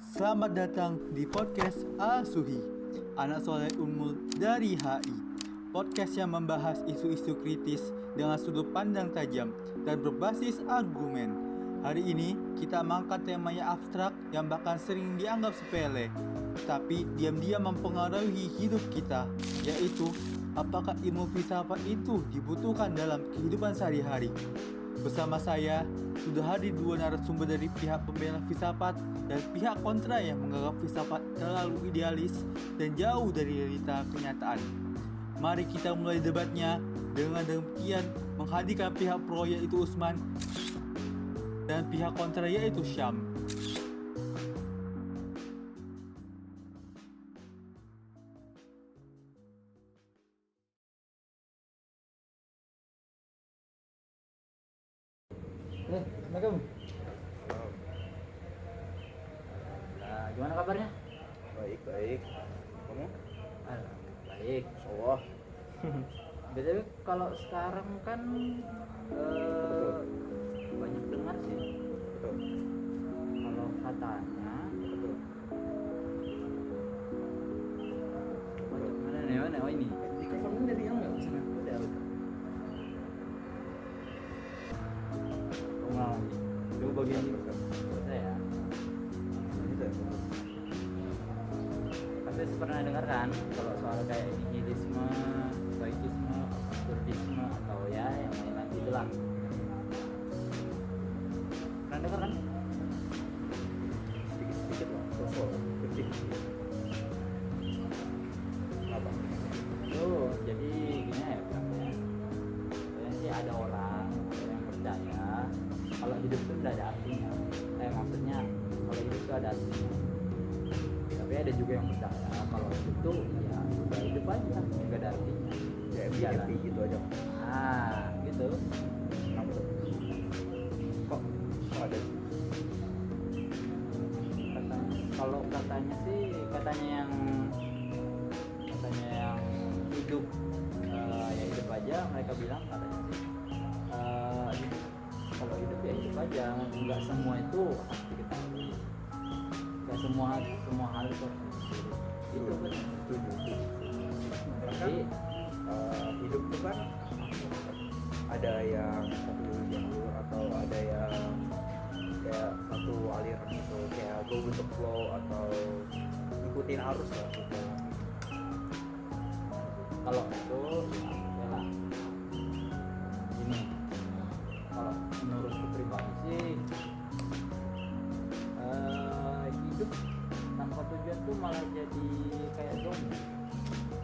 Selamat datang di podcast Asuhi, anak soleh Unmul dari HI. Podcast yang membahas isu-isu kritis dengan sudut pandang tajam dan berbasis argumen. Hari ini kita mengangkat tema yang abstrak yang bahkan sering dianggap sepele, tapi diam-diam mempengaruhi hidup kita, yaitu apakah ilmu filsafat itu dibutuhkan dalam kehidupan sehari-hari. Bersama saya sudah hadir dua narasumber dari pihak pembela filsafat dan pihak kontra yang menganggap filsafat terlalu idealis dan jauh dari realita kenyataan. Mari kita mulai debatnya dengan demikian menghadirkan pihak pro yaitu Usman dan pihak kontra yaitu Syam. Assalamualaikum. Gimana kabarnya? Baik. Kamu? Baik. Insyaallah. BTW kalau sekarang kan banyak dengar sih. Betul. Kalau katanya Betul. mana nih? Oh ini. Mikrofonnya dari yang enggak sana? Udah. Wow. Coba bagian ini saya. Pasti pernah dengar kan kalau soal kayak nihilisme, stoikisme, absurdisme atau ya yang lain-lain itulah. Pernah dengar kan? Sedikit lah. Sosok kecil. Apa? Tuh, jadi gini ya Bang ya. Kayaknya sih ada orang yang percaya kalau hidup itu tidak ada artinya. Maksudnya kalau hidup itu ada artinya. Tapi ada juga yang percaya kalau hidup itu ya udah hidup aja, nggak ada artinya. Ya Jalan. FYP gitu aja. Gitu. Kenapa tuh? Kok ada? Kalau katanya sih katanya yang hidup ya hidup aja, mereka bilang katanya sih kalau hidup ya hidup aja, nggak semua itu harus diketahui, nggak semua hal itu harus diketahui. Itu kan Setuju. jadi Hidup itu kan ada yang satu jalur atau ada yang kayak satu aliran gitu, kayak go with the flow atau ikutin arus lah gitu. kalau itu ya lah ini kalau menurutku pribadi sih hidup tanpa tujuan tuh malah jadi kayak zombie.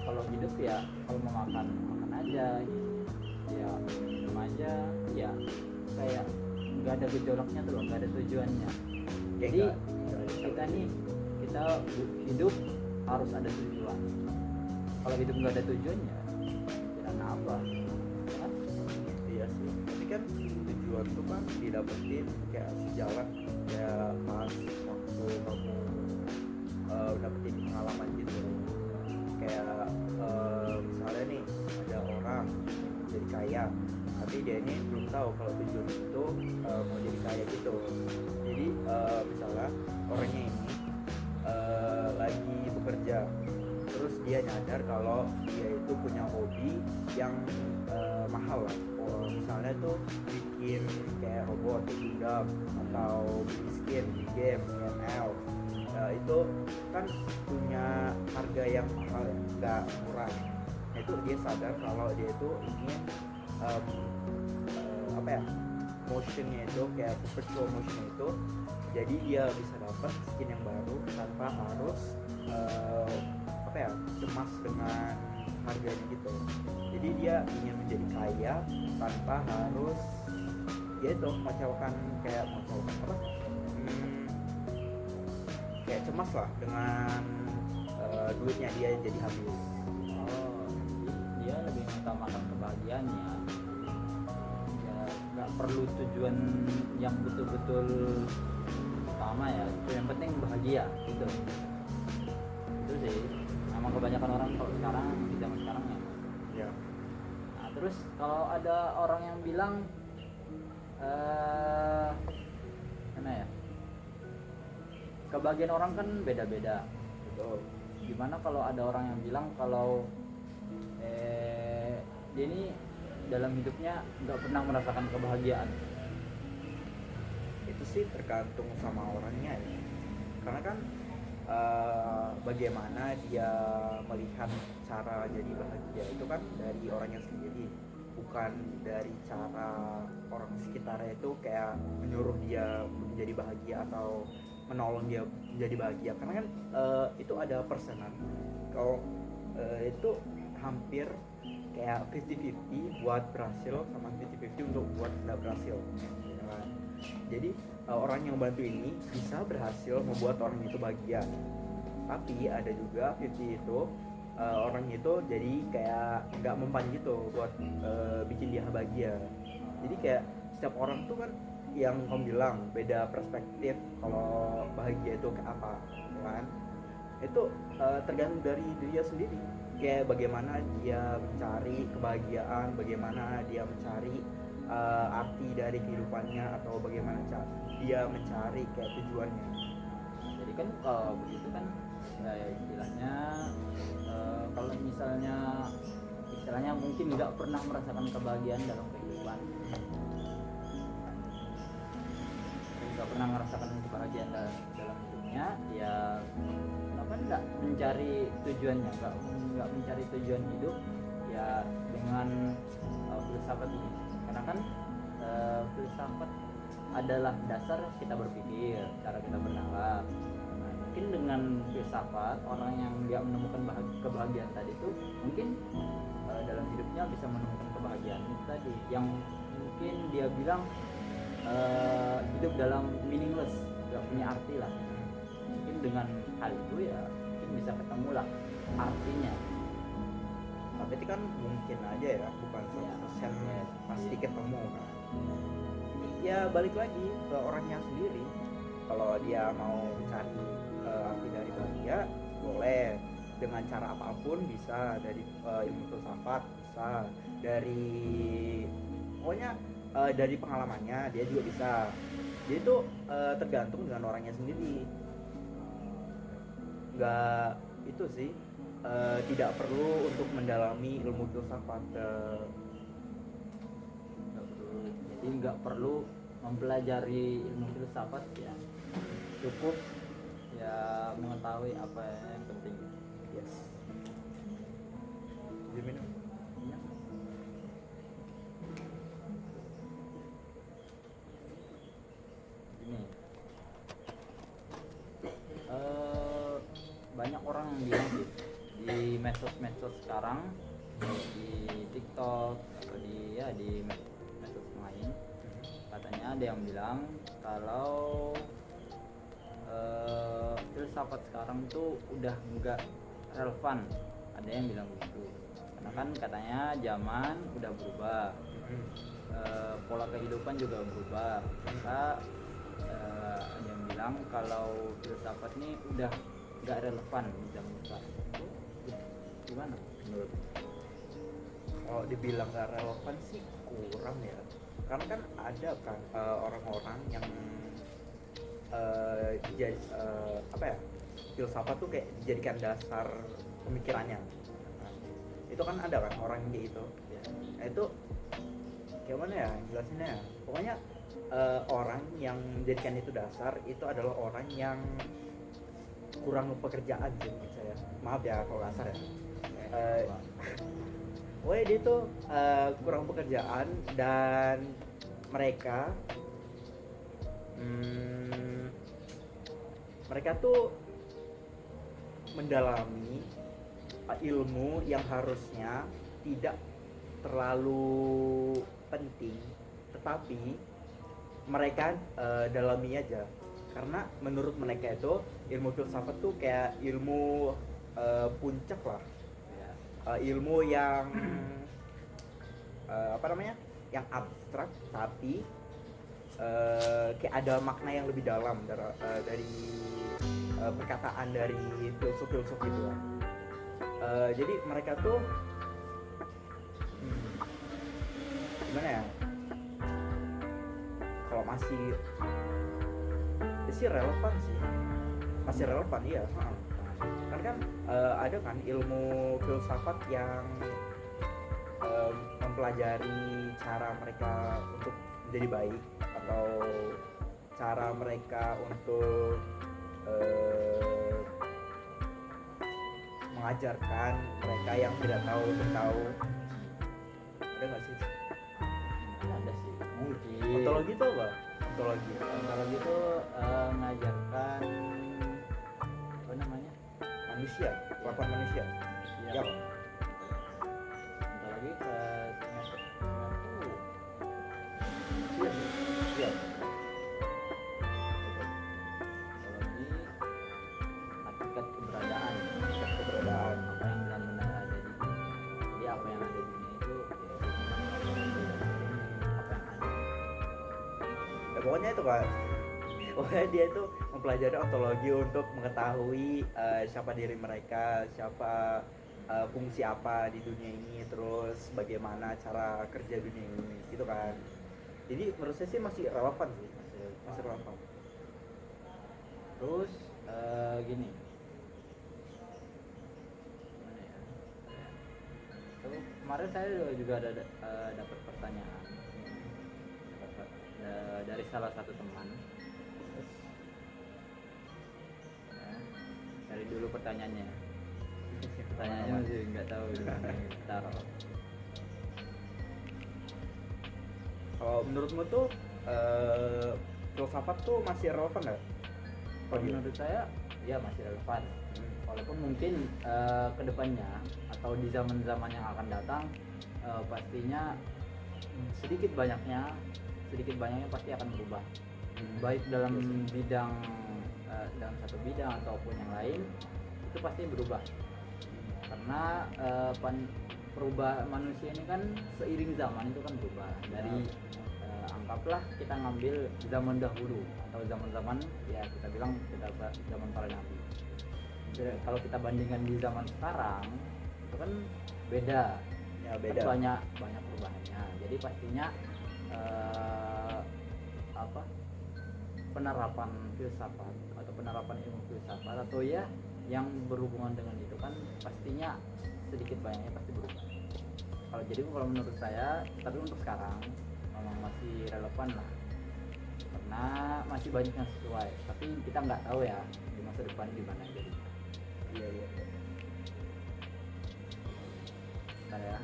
Kalau hidup ya kalau mau makan aja, ya minum aja, ya kayak nggak ada gejolaknya tuh loh, nggak ada tujuannya. Jadi kita hidup harus ada tujuan. Kalau hidup nggak ada tujuannya, kira apa? Kan? Iya sih, tapi kan tujuan tuh kan didapetin kayak sejalan kayak pas waktu kamu dapetin pengalaman gitu. Kayak misalnya nih ada orang jadi kaya, tapi dia ini belum tahu kalau tujuan itu mau jadi kaya gitu. Jadi misalnya orangnya ini lagi bekerja, terus dia nyadar kalau dia itu punya hobi yang mahal lah. Misalnya tuh bikin kayak robot, gundam, atau bikin skin di game, ML. Itu kan punya harga yang mahal ya, nggak murah. Nah, itu dia sadar kalau dia itu ingin motionnya itu kayak perpetual motionnya itu, jadi dia bisa dapat skin yang baru tanpa harus cemas dengan harganya gitu. Jadi dia ingin menjadi kaya tanpa harus mengecewakan kayak cemas lah dengan duitnya dia jadi habis. Dia lebih mengutamakan kebahagiaannya. Ya nggak perlu tujuan yang betul-betul utama ya. Itu yang penting bahagia gitu. Itu sih. Emang kebanyakan orang kalau sekarang di zaman sekarang ya. Ya. Nah, terus kalau ada orang yang bilang mana ya? kebahagiaan orang kan beda-beda. Betul. Gimana kalau ada orang yang bilang kalau dia ini dalam hidupnya nggak pernah merasakan kebahagiaan? Itu sih tergantung sama orangnya ya, karena kan bagaimana dia melihat cara jadi bahagia itu kan dari orangnya sendiri, bukan dari cara orang sekitarnya itu kayak menyuruh dia menjadi bahagia atau menolong dia menjadi bahagia. Karena kan itu ada persenan, kalau itu hampir kayak 50-50 buat berhasil sama 50-50 untuk buat tidak berhasil ya kan? Jadi orang yang bantu ini bisa berhasil membuat orang itu bahagia, tapi ada juga 50 itu orang itu jadi kayak nggak mempan gitu buat bikin dia bahagia. Jadi kayak setiap orang tuh kan yang kamu bilang beda perspektif kalau bahagia itu kayak apa ya kan. Itu tergantung dari dia sendiri, kayak bagaimana dia mencari kebahagiaan, bagaimana dia mencari arti dari kehidupannya, atau bagaimana dia mencari kayak tujuannya. Jadi kan kalau begitu kan istilahnya kalau istilahnya mungkin nggak pernah merasakan kebahagiaan dalam kehidupan, nggak pernah merasakan kebahagiaan dalam hidupnya, ya kenapa nggak mencari tujuannya, nggak mencari tujuan hidup ya dengan filsafat ini. Karena kan filsafat adalah dasar kita berpikir, cara kita bernalar. Nah, mungkin dengan filsafat orang yang nggak menemukan kebahagiaan tadi itu mungkin dalam hidupnya bisa menemukan kebahagiaan itu tadi, yang mungkin dia bilang hidup dalam meaningless, nggak punya arti lah. Mungkin dengan hal itu ya mungkin bisa ketemu lah artinya. Tapi itu kan mungkin aja ya, bukan 100% pasti ketemu kan. Ya balik lagi ke orangnya sendiri, kalau dia mau mencari arti dari bahagia boleh dengan cara apapun, bisa dari ilmu filsafat, bisa dari pokoknya dari pengalamannya dia juga bisa. Jadi itu tergantung dengan orangnya sendiri, nggak itu sih tidak perlu untuk mendalami ilmu filsafat. Jadi nggak perlu mempelajari ilmu filsafat, ya cukup ya mengetahui apa yang penting. Yes. Diminum. Ya. Gini, banyak orang yang bilang sih di medsos sekarang, di TikTok atau di medsos lain, katanya ada yang bilang kalau filsafat sekarang tuh udah nggak relevan. Ada yang bilang begitu karena kan katanya zaman udah berubah, pola kehidupan juga berubah. Maka ada yang bilang kalau filsafat ini udah nggak relevan di zaman sekarang. Gimana menurut? Kalau dibilang gak relevan sih kurang ya, karena kan ada kan orang-orang yang jadi apa ya, filsafat tuh kayak dijadikan dasar pemikirannya. Nah, itu kan ada kan orang yang kayak gitu ya. Nah, itu kayak mana ya jelasinnya ya, pokoknya orang yang menjadikan itu dasar itu adalah orang yang kurang pekerjaan sih menurut saya. Maaf ya kalau kasar ya. Pokoknya dia tuh kurang pekerjaan, dan mereka tuh mendalami ilmu yang harusnya tidak terlalu penting, tetapi mereka dalami aja karena menurut mereka itu ilmu filsafat tuh kayak ilmu puncak lah, ilmu yang apa namanya, yang abstrak tapi kayak ada makna yang lebih dalam dari perkataan dari filsuf-filsuf itu kan. Jadi mereka tuh gimana ya, kalau masih relevan sih, masih relevan iya. Kan ada kan ilmu filsafat yang mempelajari cara mereka untuk menjadi baik atau cara mereka untuk mengajarkan mereka yang tidak tahu untuk tahu. Ada nggak sih? Ada sih mungkin. Ontologi itu apa? Ontologi itu mengajarkan apa namanya, manusia, kelakuan manusia. ya Yap. Ontologi ke semester 90. Iya. Iya. Ontologi hakikat keberadaan, Keberadaan. apa yang benar-benar ada di dunia. Jadi apa yang ada di dunia itu ya, apa yang ada. Ya, pokoknya itu kan. Pokoknya dia itu mempelajari ontologi untuk mengetahui siapa diri mereka, siapa fungsi apa di dunia ini, terus bagaimana cara kerja dunia ini, gitu kan. Jadi menurut saya sih masih relevan sih, masih relevan. Terus gini, gimana ya? Terus kemarin saya juga ada dapat pertanyaan dari salah satu teman. Ya, dari dulu pertanyaannya masih nggak tahu di mana taruh. Kalau menurutmu tuh filsafat tuh masih relevan nggak? Kalau menurut saya ya masih relevan, walaupun mungkin kedepannya atau di zaman-zaman yang akan datang pastinya sedikit banyaknya pasti akan berubah, baik dalam bidang dalam satu bidang ataupun yang lain, itu pasti berubah karena perubahan manusia ini kan seiring zaman itu kan berubah. Dari anggaplah kita ngambil zaman dahulu atau zaman ya kita bilang zaman para nabi. Jadi, kalau kita bandingkan di zaman sekarang itu kan beda, Ya kan beda. banyak perubahannya. Jadi pastinya penerapan filsafat atau penerapan ilmu filsafat atau ya yang berhubungan dengan itu kan pastinya sedikit banyaknya pasti berubah. Kalau menurut saya, tapi untuk sekarang memang masih relevan lah, karena masih banyak yang sesuai. Tapi kita nggak tahu ya di masa depan gimana jadi. Iya. Bentar ya.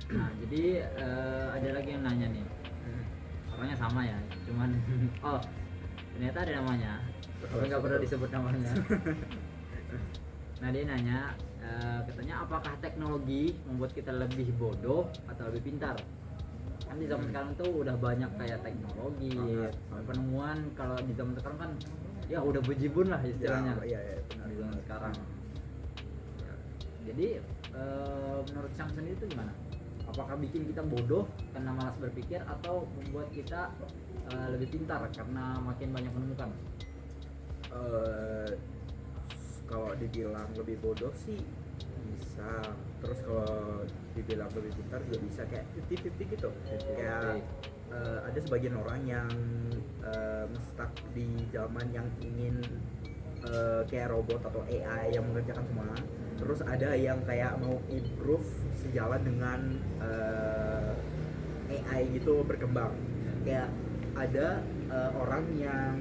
Nah jadi ada lagi yang nanya nih, orangnya sama ya, cuman oh ternyata ada namanya tapi nggak perlu disebut namanya. Nah dia nanya, katanya apakah teknologi membuat kita lebih bodoh atau lebih pintar? Kan di zaman sekarang tuh udah banyak kayak teknologi, penemuan. Kalau di zaman sekarang kan ya udah bejibun lah istilahnya. Iya, benar. Di zaman sekarang. Jadi menurut Sam sendiri itu gimana? Apakah bikin kita bodoh karena malas berpikir atau membuat kita lebih pintar karena makin banyak menemukan? Kalau dibilang lebih bodoh sih bisa, terus kalau dibilang lebih pintar juga bisa, kayak 50-50 gitu. Kayak ada sebagian orang yang stuck di zaman yang ingin kayak robot atau AI yang mengerjakan semua. Terus ada yang kayak mau improve sejalan dengan AI gitu berkembang. Kayak ada orang yang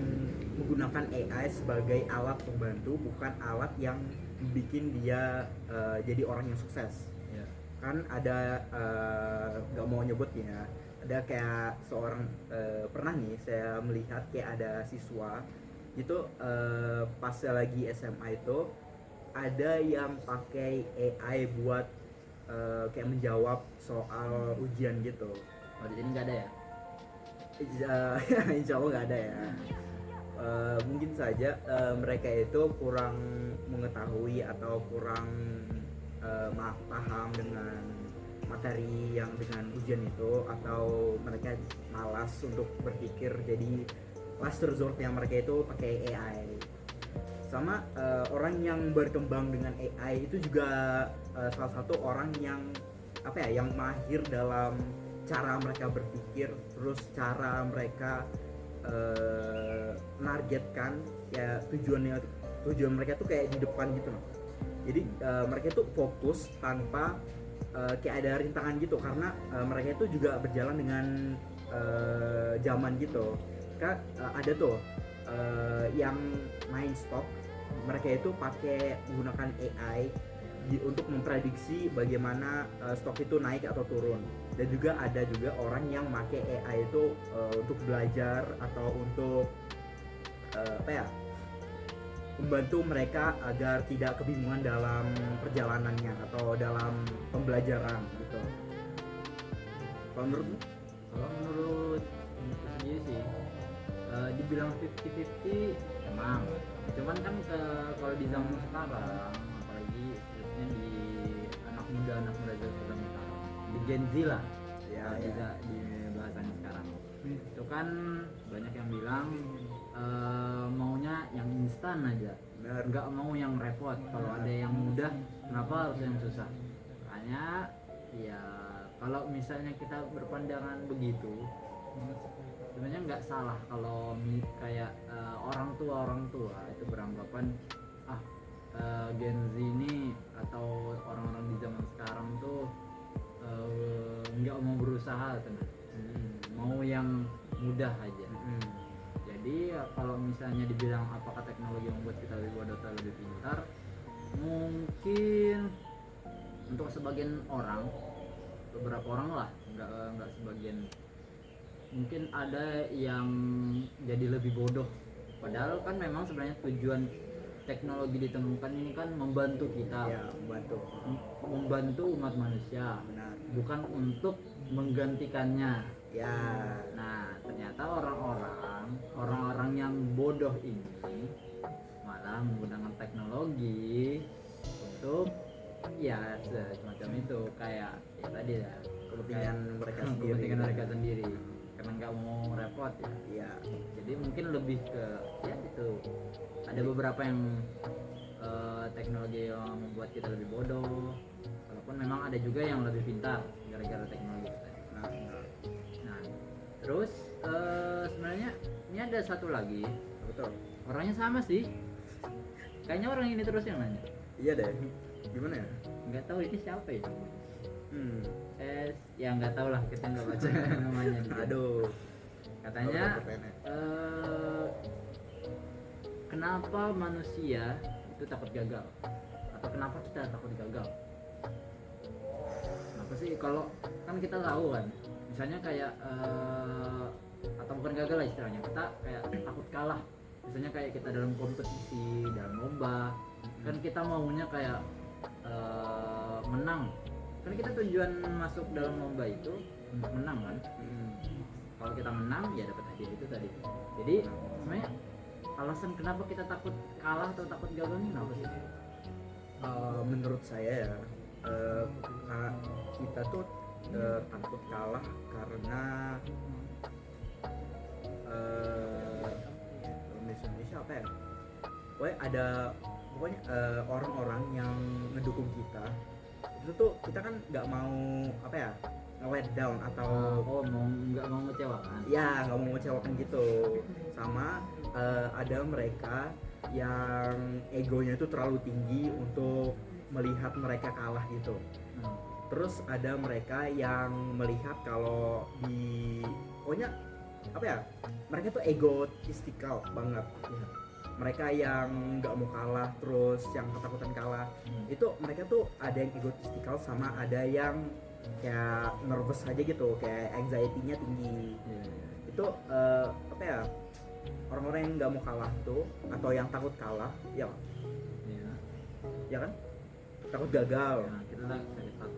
menggunakan AI sebagai alat pembantu, bukan alat yang bikin dia jadi orang yang sukses. Kan ada nggak mau nyebutnya, ada kayak seorang pernah nih saya melihat kayak ada siswa itu pas lagi SMA itu ada yang pakai AI buat kayak menjawab soal ujian gitu. Oh di sini nggak ada ya? Insya Allah nggak ada ya. Mungkin saja mereka itu kurang mengetahui atau kurang paham dengan materi yang dengan ujian itu, atau mereka malas untuk berpikir, jadi last resortnya mereka itu pakai AI. Sama orang yang berkembang dengan AI itu juga salah satu orang yang yang mahir dalam cara mereka berpikir, terus cara mereka menargetkan ya tujuan mereka tuh kayak di depan gitu loh. Jadi mereka tuh fokus tanpa kayak ada rintangan gitu, karena mereka itu juga berjalan dengan zaman gitu. Kan ada tuh yang main stock, mereka itu pakai menggunakan AI untuk memprediksi bagaimana stok itu naik atau turun. Dan juga ada juga orang yang pakai AI itu untuk belajar atau untuk membantu mereka agar tidak kebingungan dalam perjalanannya atau dalam pembelajaran gitu. Kalau menurutmu? Kalau menurut aku sendiri sih dibilang 50-50 emang, cuman kan kalau di zaman sekarang, apalagi khususnya di anak muda sekarang, di Gen Z lah Ya, kalau ya. bisa di bahasanya sekarang, itu kan banyak yang bilang maunya yang instan aja, Benar. nggak mau yang repot. Kalau ada yang mudah, kenapa harus yang susah? Makanya ya kalau misalnya kita berpandangan begitu, sebenarnya nggak salah kalau kayak orang tua itu beranggapan Gen Z ini atau orang-orang di zaman sekarang tuh nggak mau berusaha, mau yang mudah aja. Jadi kalau misalnya dibilang apakah teknologi membuat kita lebih bodoh atau lebih pintar, mungkin untuk sebagian orang, beberapa orang lah, nggak sebagian, mungkin ada yang jadi lebih bodoh. Padahal kan memang sebenarnya tujuan teknologi ditemukan ini kan membantu kita, Ya, membantu umat manusia, benar. bukan untuk menggantikannya. Ya, Nah, ternyata orang-orang yang bodoh ini malah menggunakan teknologi untuk ya semacam itu, kayak ya tadi ya, kepentingan mereka sendiri. kepentingan mereka sendiri, karena nggak mau repot ya. Iya. Jadi mungkin lebih ke ya itu, ada beberapa yang teknologi yang membuat kita lebih bodoh, walaupun memang ada juga yang lebih pintar gara-gara teknologi itu tadi. Nah, terus sebenarnya ini ada satu lagi, Betul. orangnya sama sih, kayaknya orang ini terus yang nanya. Iya deh. Gimana ya? Nggak tahu ini siapa ya. Ya nggak tahu lah, kita nggak baca namanya juga. Aduh. Katanya Baru dapet kenapa manusia itu takut gagal, atau kenapa kita takut gagal? Kenapa sih? Kalau kan kita tahu kan, misalnya kayak atau bukan gagal lah istilahnya, kita kayak takut kalah. Misalnya kayak kita dalam kompetisi, dalam lomba, kan kita maunya kayak menang. Kan kita tujuan masuk dalam lomba itu untuk menang kan. Kalau kita menang ya dapat hadiah itu tadi. Jadi sebenarnya alasan kenapa kita takut kalah atau takut gagal ini kenapa sih? Menurut saya ya, kita tuh takut kalah karena Indonesia apa ya? Pokoknya orang-orang yang ngedukung kita itu tuh kita kan nggak mau let down atau Nggak mau ngecewakan. ya nggak mau mengecewakan gitu. Sama ada mereka yang egonya itu terlalu tinggi untuk melihat mereka kalah gitu. Terus ada mereka yang melihat kalau pokoknya mereka tuh egoistikal banget. Mereka yang nggak mau kalah, terus yang ketakutan kalah. Itu mereka tuh ada yang egoistikal, sama ada yang kayak nervous aja gitu, kayak anxiety-nya tinggi. Itu orang-orang yang nggak mau kalah tuh, atau yang takut kalah, ya kan, takut gagal. Nah, kita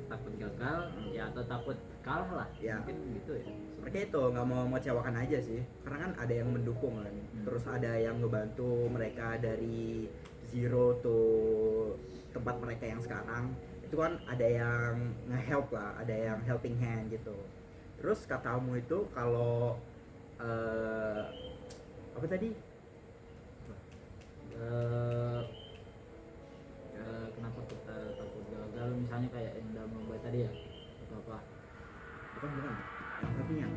takut gagal ya, atau takut kalah lah, Ya. mungkin gitu ya. Mereka itu nggak mau mengecewakan aja sih, karena kan ada yang mendukung kan, terus ada yang ngebantu mereka dari zero to tempat mereka yang sekarang. Itu kan ada yang nge-help lah, ada yang helping hand gitu. Terus katamu itu kalau Apa tadi? Kenapa kita takut gagal, misalnya kayak yang dalam lomba tadi ya atau apa? Bukan. Yang satunya.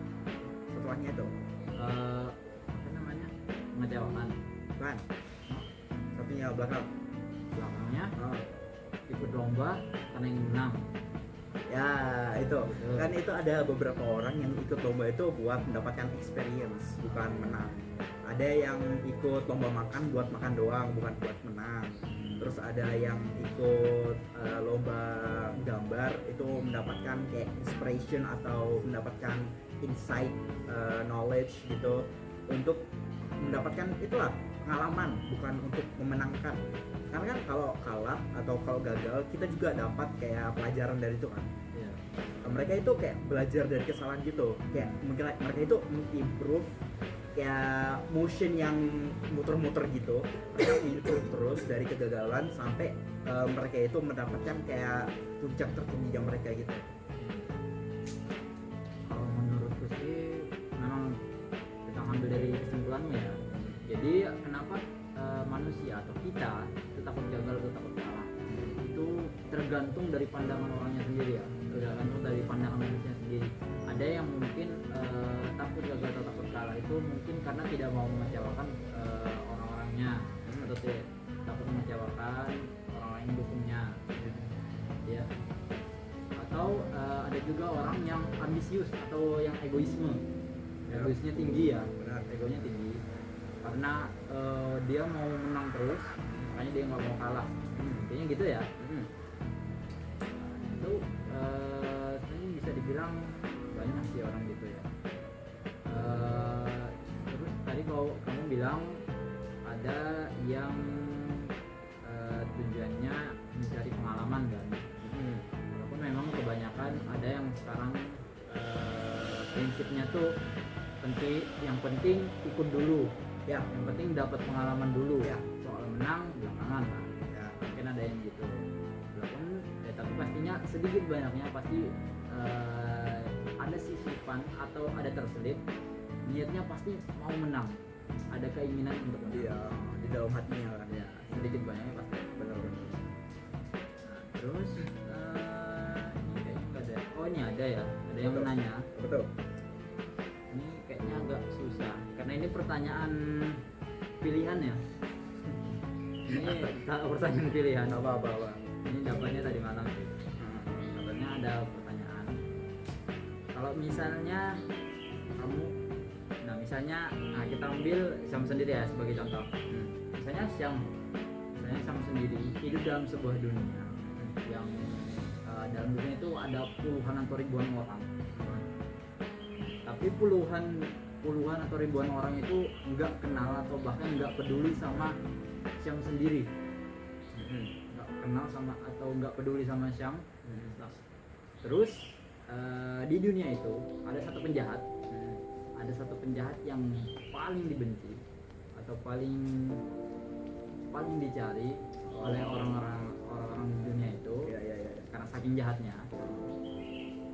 Setelahnya itu. Apa namanya, mengecewakan. Bukan. Satunya belakangnya Ikut lomba karena ingin menang. ya itu Betul. kan itu ada beberapa orang yang ikut lomba itu buat mendapatkan experience, bukan menang. Ada yang ikut lomba makan buat makan doang, bukan buat menang. Terus ada yang ikut lomba gambar itu mendapatkan kayak inspiration atau mendapatkan insight, knowledge gitu, untuk mendapatkan itulah pengalaman, bukan untuk memenangkan. Karena kan kalau kalah atau kalau gagal kita juga dapat kayak pelajaran dari itu kan. Iya. Mereka itu kayak belajar dari kesalahan gitu, kayak mungkin mereka itu improve kayak motion yang muter-muter gitu, mereka improve terus dari kegagalan sampai mereka itu mendapatkan kayak puncak tertingginya mereka gitu. Kalau menurutku sih memang kita ngambil dari kesimpulanmu ya. Jadi kenapa manusia atau kita itu takut gagal atau takut kalah, itu tergantung dari pandangan orangnya sendiri ya, tergantung dari pandangan manusia sendiri. Ada yang mungkin takut gagal atau takut kalah itu mungkin karena tidak mau mengecewakan orang-orangnya, atau takut mengecewakan orang-orang yang dukungnya ya. Atau ada juga orang yang ambisius atau yang egoisme, egoisnya tinggi ya, Benar. egonya tinggi karena dia mau menang terus, makanya dia nggak mau kalah. Intinya gitu ya. Itu sebenarnya bisa dibilang banyak sih orang gitu ya. Terus tadi kalau kamu bilang ada yang tujuannya mencari pengalaman kan, walaupun memang kebanyakan ada yang sekarang prinsipnya tuh yang penting ikut dulu Ya. yang penting dapat pengalaman dulu Ya. soal menang belakangan lah. Ya. Mungkin ada yang gitu walaupun tapi pastinya sedikit banyaknya pasti ada sisipan atau ada terselip niatnya pasti mau menang, ada keinginan untuk menang. Iya, di dalam hatinya kan. Ya, sedikit banyaknya pasti. Benar. Nah, terus ini kayaknya nggak ada. Oh, ini ada ya, ada yang Betul. menanya. Betul. Ini kayaknya agak susah karena ini pertanyaan pilihan ya. Ini pertanyaan pilihan. Apa. Ini dapatnya tadi malam sih. Katanya ada pertanyaan. Kalau misalnya kamu, kita ambil Syam sendiri ya sebagai contoh. Misalnya Syam sendiri hidup dalam sebuah dunia yang dalam dunia itu ada puluhan atau ribuan orang. Tapi puluhan atau ribuan orang itu nggak kenal atau bahkan nggak peduli sama Syam sendiri, nggak kenal sama atau nggak peduli sama Syam. Terus di dunia itu ada satu penjahat yang paling dibenci atau paling dicari oleh orang-orang di dunia itu. Iya. Karena saking jahatnya,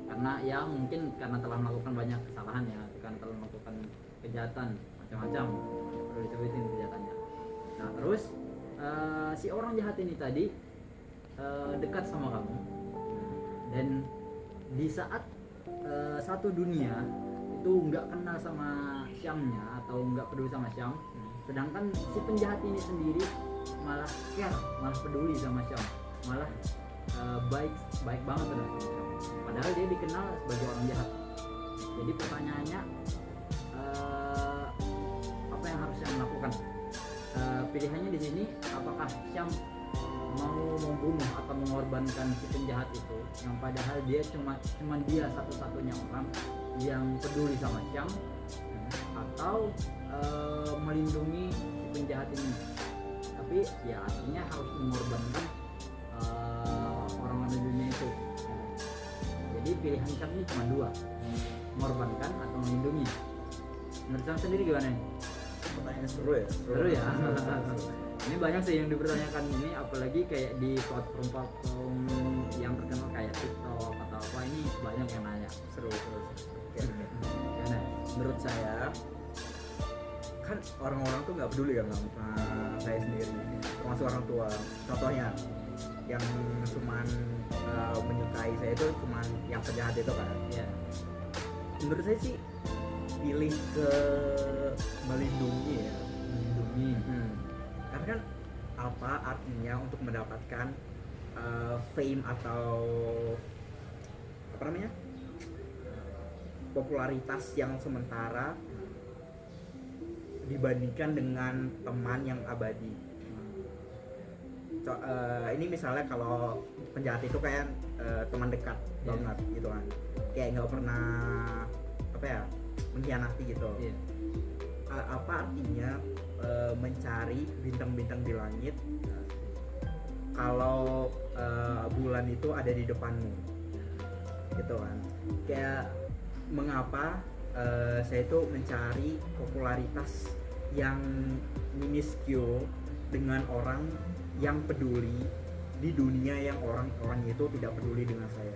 karena ya mungkin karena telah melakukan banyak kesalahan ya, karena telah melakukan kejahatan macam-macam, perlu disebutin kejahatannya. Nah terus si orang jahat ini tadi dekat sama kamu, dan di saat satu dunia itu nggak kenal sama Syamnya atau nggak peduli sama Syam, sedangkan si penjahat ini sendiri malah peduli sama Syam, malah baik banget dengan Syam. Padahal dia dikenal sebagai orang jahat. Jadi pertanyaannya apa yang harus Syam lakukan? Pilihannya di sini, apakah Syam mau membunuh atau mengorbankan si penjahat itu yang padahal dia cuma dia satu-satunya orang yang peduli sama Syam, atau melindungi si penjahat ini. Tapi ya artinya harus mengorbankan orang-orang di dunia itu. Jadi pilihan Syam ini cuma dua, mengorbankan atau melindungi. Menurut Syam sendiri gimana? Pertanyaan seru ya. Seru ya. Ini banyak sih yang dipertanyakan ini, apalagi kayak di platform yang terkenal kayak TikTok atau apa, ini banyak yang nanya. Seru. Gimana? Menurut saya, kan orang-orang tuh nggak peduli kan sama saya sendiri, termasuk orang tua. Contohnya yang cuman menyukai saya itu cuman yang penjahat itu kan. Iya. Menurut saya sih pilih ke melindungi ya. Melindungi. Karena kan apa artinya untuk mendapatkan fame atau apa namanya, popularitas yang sementara dibandingkan dengan teman yang abadi. Ini misalnya kalau penjahat itu kayak teman dekat banget gitu kan, kayak nggak pernah apa ya, mengkhianati gitu. Apa artinya mencari bintang-bintang di langit kalau bulan itu ada di depanmu gitu kan. Kayak mengapa saya itu mencari popularitas yang minuscule dengan orang yang peduli di dunia yang orang-orang itu tidak peduli dengan saya.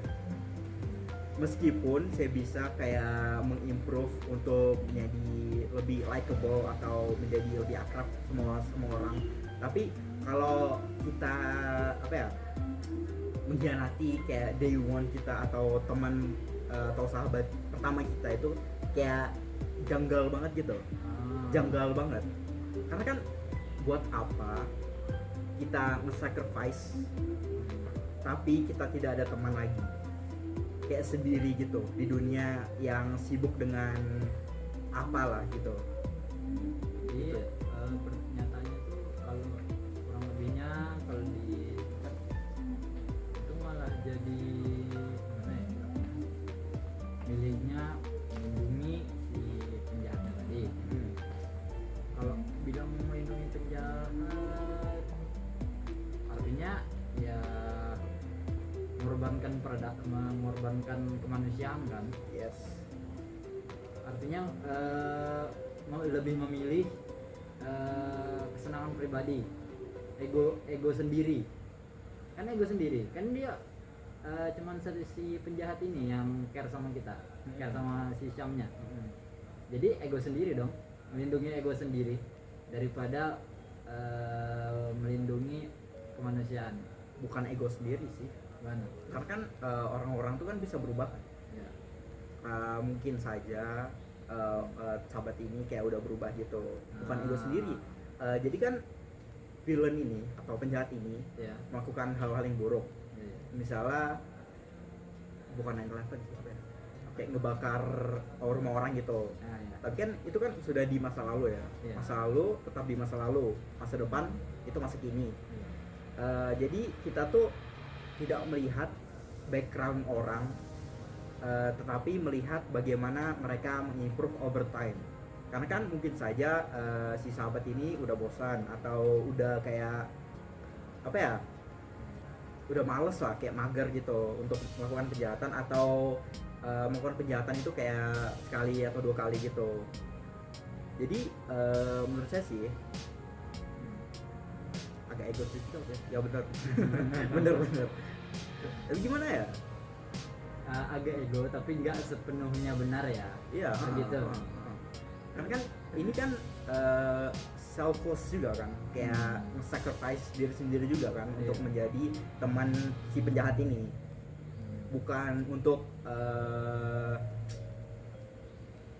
Meskipun saya bisa kayak mengimprove untuk menjadi lebih likable atau menjadi lebih akrab semua orang, tapi kalau kita apa ya, mengkhianati kayak day one kita atau teman atau sahabat pertama kita itu kayak janggal banget gitu. Janggal banget. Karena kan buat apa kita nge-sacrifice tapi kita tidak ada teman lagi, kayak sendiri gitu di dunia yang sibuk dengan apalah gitu. Jadi pernyataannya tuh kalau kurang lebihnya kalau di itu malah jadi gimana ya, miliknya melindungi si penjahatnya tadi. Kalau bilang melindungi penjahat artinya ya mengorbankan kemanusiaan kan. Yes. Artinya lebih memilih kesenangan pribadi, ego sendiri kan dia cuman si penjahat ini yang care sama kita, care sama si Syamnya. Jadi ego sendiri dong, melindungi ego sendiri daripada melindungi kemanusiaan. Bukan ego sendiri sih, Mana? karena kan orang-orang tuh kan bisa berubah kan. Ya. Mungkin saja sahabat ini kayak udah berubah gitu, bukan ego sendiri. Jadi kan villain ini atau penjahat ini Ya. melakukan hal-hal yang buruk, Ya. misalnya bukan 9/11 sih, apa ya, kayak ngebakar rumah orang gitu. Nah, ya. Tapi kan itu kan sudah di masa lalu ya. Iya. Masa lalu tetap di masa lalu, masa depan itu masa kini. Ya. Jadi kita tuh tidak melihat background orang, tetapi melihat bagaimana mereka mengimprove over time. Karena kan mungkin saja si sahabat ini udah bosan atau udah kayak apa ya, udah males lah, kayak mager gitu untuk melakukan kejahatan atau melakukan kejahatan itu kayak sekali atau 2 kali gitu. Jadi menurut saya sih agak egois gitu sih. Ya benar. bener. Tapi gimana ya? Agak ego tapi nggak sepenuhnya benar ya. Iya, Begitu. Karena kan ini kan selfless juga kan, kayak sacrifice diri sendiri juga kan untuk menjadi teman si penjahat ini, bukan untuk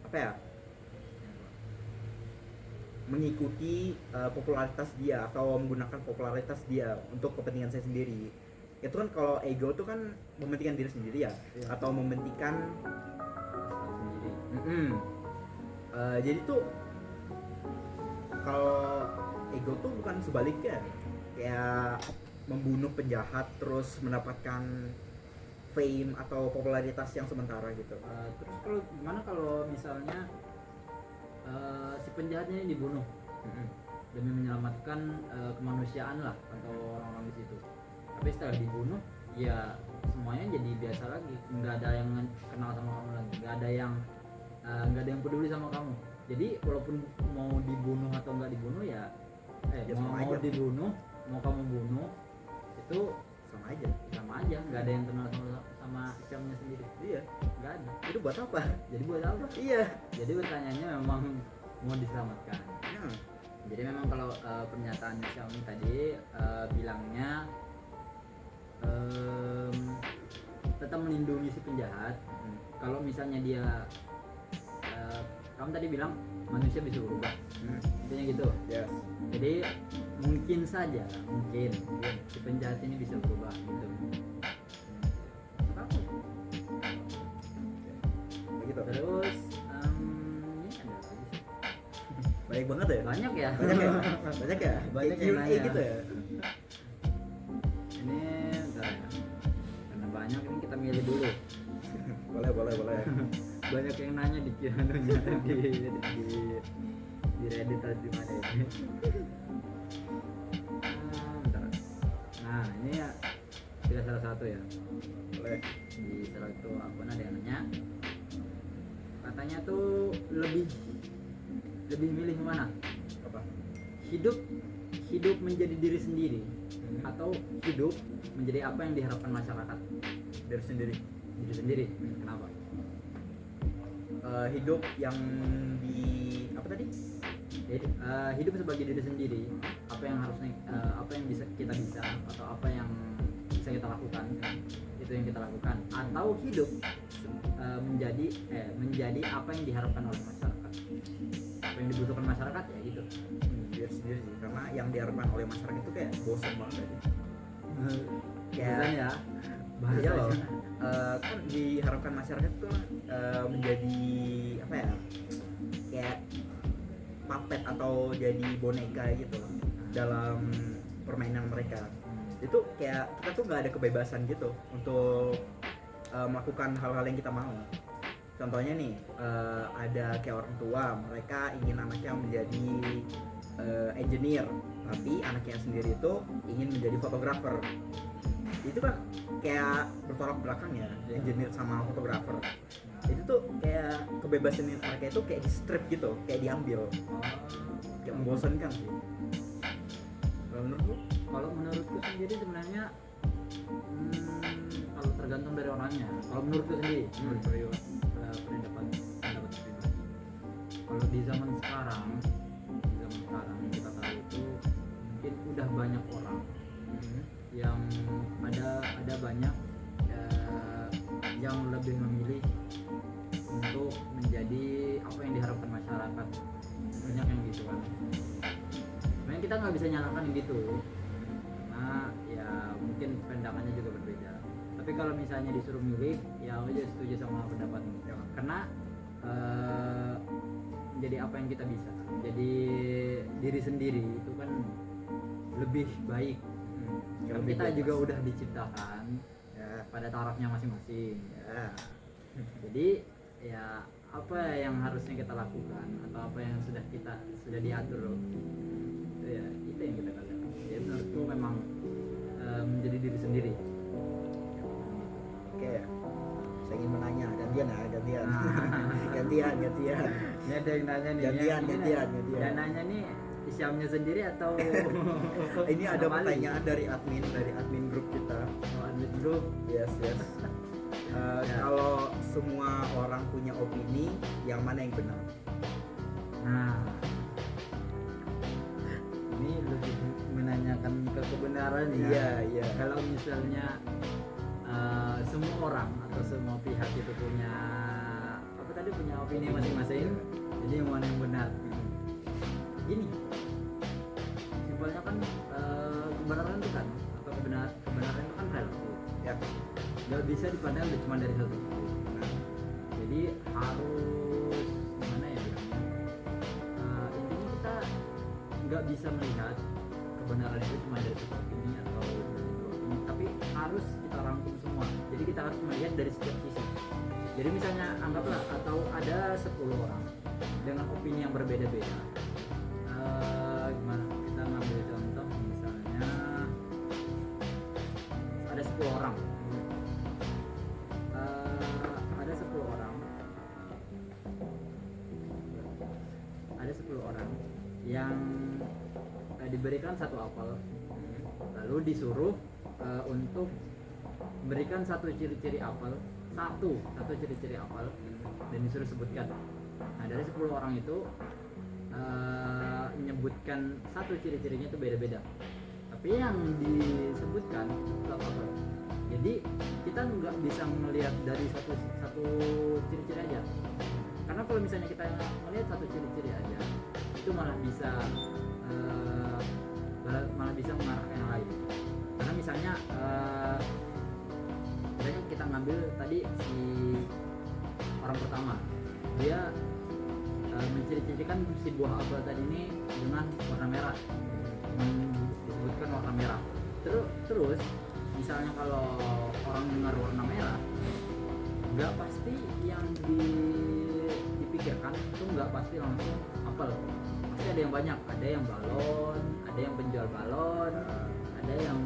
apa ya, mengikuti popularitas dia atau menggunakan popularitas dia untuk kepentingan saya sendiri. Itu kan kalau ego tuh kan mementingkan diri sendiri ya, atau mementingkan Sendiri. jadi tuh kalau ego tuh bukan sebaliknya, kayak membunuh penjahat terus mendapatkan fame atau popularitas yang sementara gitu. Terus kalau gimana kalau misalnya si penjahatnya ini dibunuh demi menyelamatkan kemanusiaan lah atau orang-orang di situ. Tapi setelah dibunuh ya semuanya jadi biasa lagi, nggak ada yang kenal sama kamu lagi, nggak ada yang peduli sama kamu. Jadi walaupun mau dibunuh atau nggak dibunuh ya mau dibunuh mau kamu bunuh itu sama aja nggak ada yang kenal sama Syamnya sendiri. Iya, Nggak ada. itu buat apa? Jadi buat apa? Iya, Jadi pertanyaannya memang mau diselamatkan. Nah, Jadi memang kalau pernyataan Xiaomi tadi bilangnya tetap melindungi si penjahat. Kalau misalnya dia kamu tadi bilang manusia bisa berubah, intinya gitu. yes. Jadi mungkin saja, mungkin si penjahat ini bisa berubah gitu. Begitu. Terus ini ada lagi sih. Banyak banget ya. Banyak ya. Banyak ya. Banyak ya. Banyak Kayak yang Q&A nanya. gitu ya. Ini bentar ya. Karena banyak ini kita milih dulu. Boleh. Banyak yang nanya di Q&A-nya di Reddit atau di mana ini. Bentar. Nah, ini ya pilih salah satu ya. Boleh. Di salah satu akun ada yang nanya. Katanya tuh lebih milih mana? Apa? Hidup menjadi diri sendiri atau hidup menjadi apa yang diharapkan masyarakat Dari sendiri. diri sendiri. Kenapa? Hidup yang di apa tadi? Hidup sebagai diri sendiri, apa yang harusnya apa yang kita bisa atau apa yang bisa kita lakukan, itu yang kita lakukan, atau hidup menjadi apa yang diharapkan oleh masyarakat, apa yang dibutuhkan masyarakat ya gitu. Diri sendiri sih. Karena yang diharapkan oleh masyarakat itu kayak bosan banget aja. Biasanya ya Bahaya loh. Kan diharapkan masyarakat tuh menjadi apa ya? Kayak puppet atau jadi boneka gitu dalam permainan mereka. Itu kayak kita tuh nggak ada kebebasan gitu untuk melakukan hal-hal yang kita mau. Contohnya nih, ada kayak orang tua, mereka ingin anaknya menjadi engineer, tapi anaknya sendiri itu ingin menjadi fotografer. Itu kan kayak bertolak belakang ya, engineer sama fotografer. Itu tuh kayak kebebasan mereka itu kayak di strip gitu, kayak diambil. Kayak membosankan sih. Kalau menurutku sendiri sebenarnya kalau tergantung dari orangnya. Kalau menurutku sendiri, menurut pendapat pribadi. Kalau di zaman sekarang yang kita tahu itu mungkin udah banyak orang yang ada banyak yang lebih memilih untuk menjadi apa yang diharapkan masyarakat. Banyak yang gitu kan. Sebenarnya kita nggak bisa nyalakan yang gitu. Nah, ya mungkin pandangannya juga berbeda. Tapi kalau misalnya disuruh milih, ya aku juga setuju sama pendapatmu. Karena menjadi apa yang kita bisa, jadi diri sendiri itu kan lebih baik. Karena kita juga udah diciptakan Ya, pada tarafnya masing-masing. ya. Jadi ya apa yang harusnya kita lakukan atau apa yang sudah diatur itu ya itu yang kita kerjakan. Jadi menurutku memang menjadi diri sendiri. Oke. Saya ingin menanya, gantian. gantian. Ini ada yang nanya nih. Gantian. Yang nanya nih Xiaomi sendiri atau Ini ada Bali? pertanyaan dari admin grup kita. Oh, admin grup. Yes. Ya. Kalau semua orang punya opini, yang mana yang benar? Nah, ini lebih menanyakan ke kebenaran ya. Iya. Kalau misalnya semua orang atau semua pihak itu punya punya opini masing-masing, jadi yang mana yang benar? Gini, simpelnya kan kebenaran itu kan atau kebenaran itu kan relatif. Ya. Gak bisa dipandang cuma dari satu sisi. Jadi harus gimana ya bilangnya? Intinya kita nggak bisa melihat kebenaran itu cuma dari satu opini atau dari dua opini, tapi harus kita rangkum semua. Jadi kita harus melihat dari setiap sisi. Jadi misalnya anggaplah atau ada 10 orang dengan opini yang berbeda-beda. Gimana? Kita ngambil contoh misalnya ada 10 orang. Ada 10 orang. Ada 10 orang yang diberikan satu apel, lalu disuruh untuk memberikan satu ciri-ciri apel, satu ciri-ciri apel, dan disuruh sebutkan. Nah, dari 10 orang itu menyebutkan satu ciri-cirinya itu beda-beda, tapi yang disebutkan tetap apa. Jadi kita nggak bisa melihat dari satu ciri-ciri aja, karena kalau misalnya kita melihat satu ciri-ciri aja itu malah bisa mengarah ke yang lain. Karena misalnya kita ngambil tadi si orang pertama, dia menciri-cirikan si buah apel tadi ini dengan warna merah, disebutkan warna merah. Terus misalnya kalau orang dengar warna merah, nggak pasti yang dipikirkan itu nggak pasti langsung apel. Pasti ada yang banyak, ada yang balon, ada yang penjual balon, ada yang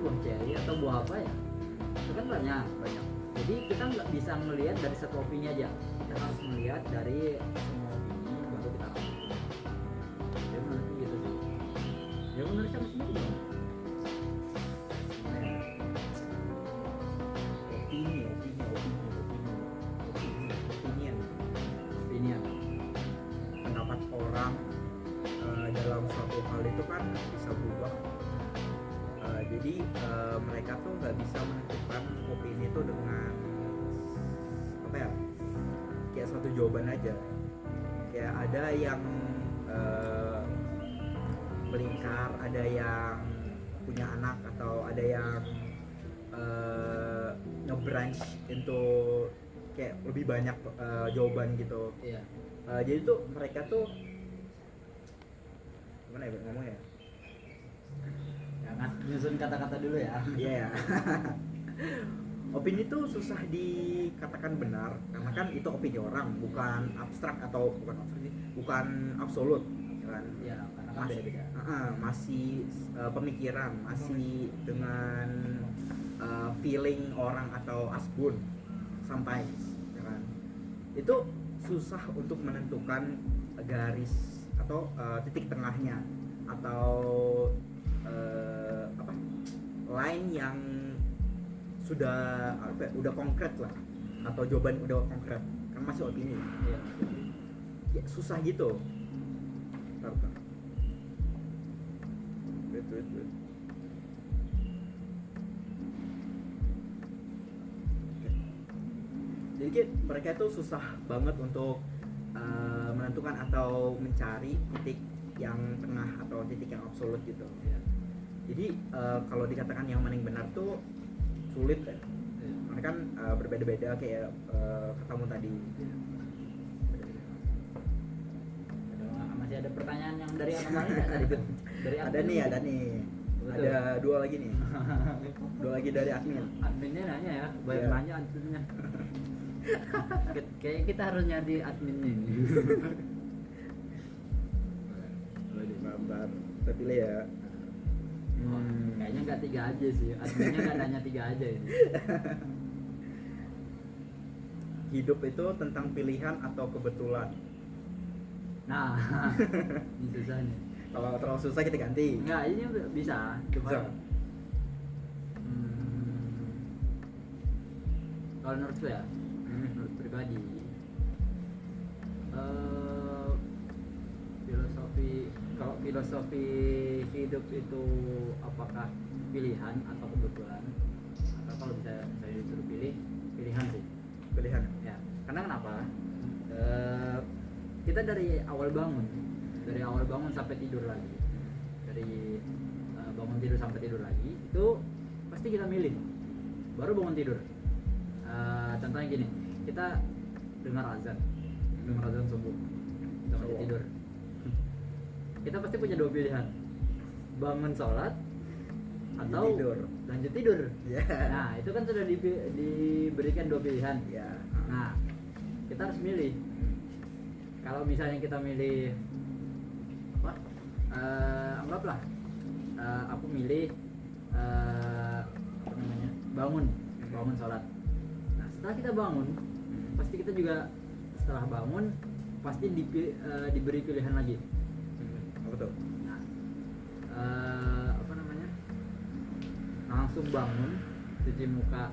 buah ceri atau buah apa ya, itu kan banyak. Jadi kita nggak bisa melihat dari satu opini aja, kita harus melihat dari semua opini baru kita tahu. Ya menurutku gitu sih. Ya menurut kamu sendiri dong. Opinion. Pendapat orang dalam suatu hal itu kan bisa berubah. Jadi mereka tuh nggak bisa menentukan opini itu dengan apa ya, kayak satu jawaban aja. Kayak ada yang melingkar, ada yang punya anak, atau ada yang nge-branch into kayak lebih banyak jawaban gitu. Iya. Jadi tuh mereka tuh gimana ya ngomongnya? Jangan nyusun kata-kata dulu ya. Iya. Opini itu susah dikatakan benar karena kan itu opini orang, bukan abstrak atau bukan absolut, kan? Iya, karena kan beda-beda. Masih pemikiran, masih dengan feeling orang atau asbun sampai, ya kan? Itu susah untuk menentukan garis atau titik tengahnya atau line yang sudah udah konkret lah, atau jawaban udah konkret, kan masih opini. Iya. Ya, susah gitu. Wait. Jadi mereka itu susah banget untuk menentukan atau mencari titik yang tengah atau titik yang absolut gitu. Iya. Jadi kalau dikatakan yang mana yang benar tuh sulit ya. Iya. Karena kan berbeda-beda kayak katamu tadi. Masih ada pertanyaan yang dari anomali nggak tadi tuh? Dari Ada nih. Betul. Ada dua lagi nih. Dua lagi dari admin. Adminnya nanya ya, banyak Iya. nanya adminnya. Kayak kita harus nyari adminnya ini. Bentar, kita pilih ya. Kayaknya nggak 3 aja sih, adminnya nggak nanya 3 aja ini. Hidup itu tentang pilihan atau kebetulan. Nah, ini susah nih. Kalau terlalu susah kita ganti. Enggak, ini bisa, cuma Bisa. kalau menurut gue ya, menurut pribadi, kalau filosofi hidup itu apakah pilihan atau kebetulan, atau kalau bisa saya disuruh pilih, pilihan sih. Pilihan. Ya, karena kenapa? Kita dari awal bangun sampai tidur lagi, dari bangun tidur sampai tidur lagi itu pasti kita milih, baru bangun tidur. Contohnya gini, kita dengar azan subuh, kita mau tidur, kita pasti punya 2 pilihan, bangun sholat atau lanjut tidur. Yeah. Nah itu kan sudah diberikan 2 pilihan. Ya. Nah kita harus milih. Kalau misalnya kita milih apa, anggaplah aku milih apa namanya, bangun sholat. Nah setelah kita bangun, pasti kita juga setelah bangun pasti diberi pilihan lagi. Apa tuh? Nah, apa namanya, langsung bangun cuci muka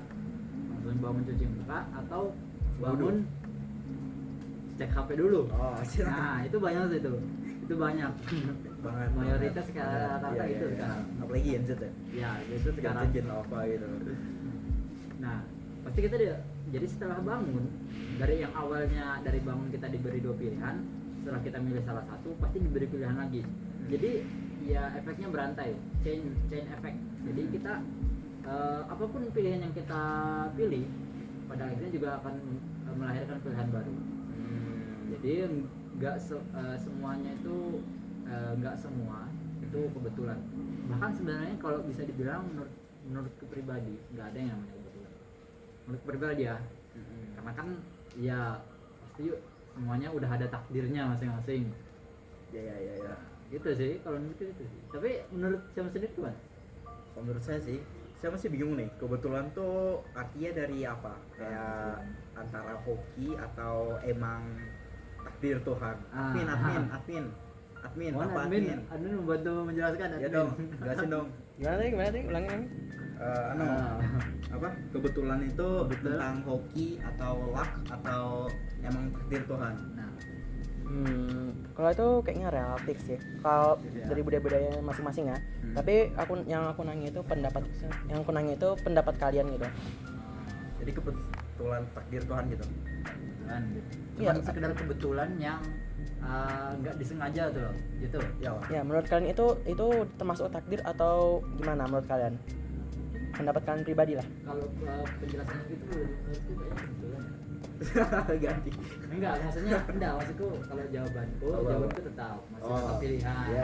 atau bangun cek HP dulu. Oh, Nah itu banyak sih tuh. itu banyak banget. mayoritas Iya, rata-rata iya, itu iya. sekarang. Apalagi Gen Z ya. Ya itu sekarang. Gen apa gitu. Nah pasti kita jadi setelah bangun dari yang awalnya dari bangun kita diberi 2 pilihan, setelah kita milih salah satu pasti diberi pilihan lagi. Jadi ya efeknya berantai, chain effect. Jadi kita apapun pilihan yang kita pilih pada akhirnya juga akan melahirkan pilihan baru. Jadi nggak semuanya itu nggak semua itu kebetulan. Bahkan sebenarnya kalau bisa dibilang menurutku pribadi nggak ada yang namanya kebetulan. Menurut pribadi ya, karena kan ya pasti semuanya udah ada takdirnya masing-masing. Ya. Gitu sih kalau menurut itu sih. Tapi menurut siapa sendiri tuh kan? Kalau menurut saya masih bingung nih. Kebetulan tuh artinya dari apa? Kayak antara hoki atau emang takdir Tuhan. Admin, Mohon apa admin admin? membantu menjelaskan admin. Ya dong, jelasin dong. Gimana tadi ulangin. Apa kebetulan itu tentang hoki atau luck atau emang takdir Tuhan. Nah, Kalau itu kayaknya relatif sih. Kalau Iya. dari budaya-budaya masing-masing ya. Tapi yang aku nanya itu pendapat kalian gitu. Jadi kebetulan takdir Tuhan gitu. kebetulan gitu. Iya. Cuman sekedar kebetulan yang nggak disengaja tuh loh, gitu. Ya, Wak. Ya, menurut kalian itu termasuk takdir atau gimana menurut kalian? Pendapat kalian pribadi lah. Kalau penjelasannya gitu menurutku kayaknya kebetulan. Ganti. Maksudku kalau jawabanku tetap masih Oh, tetap pilihan. Iya.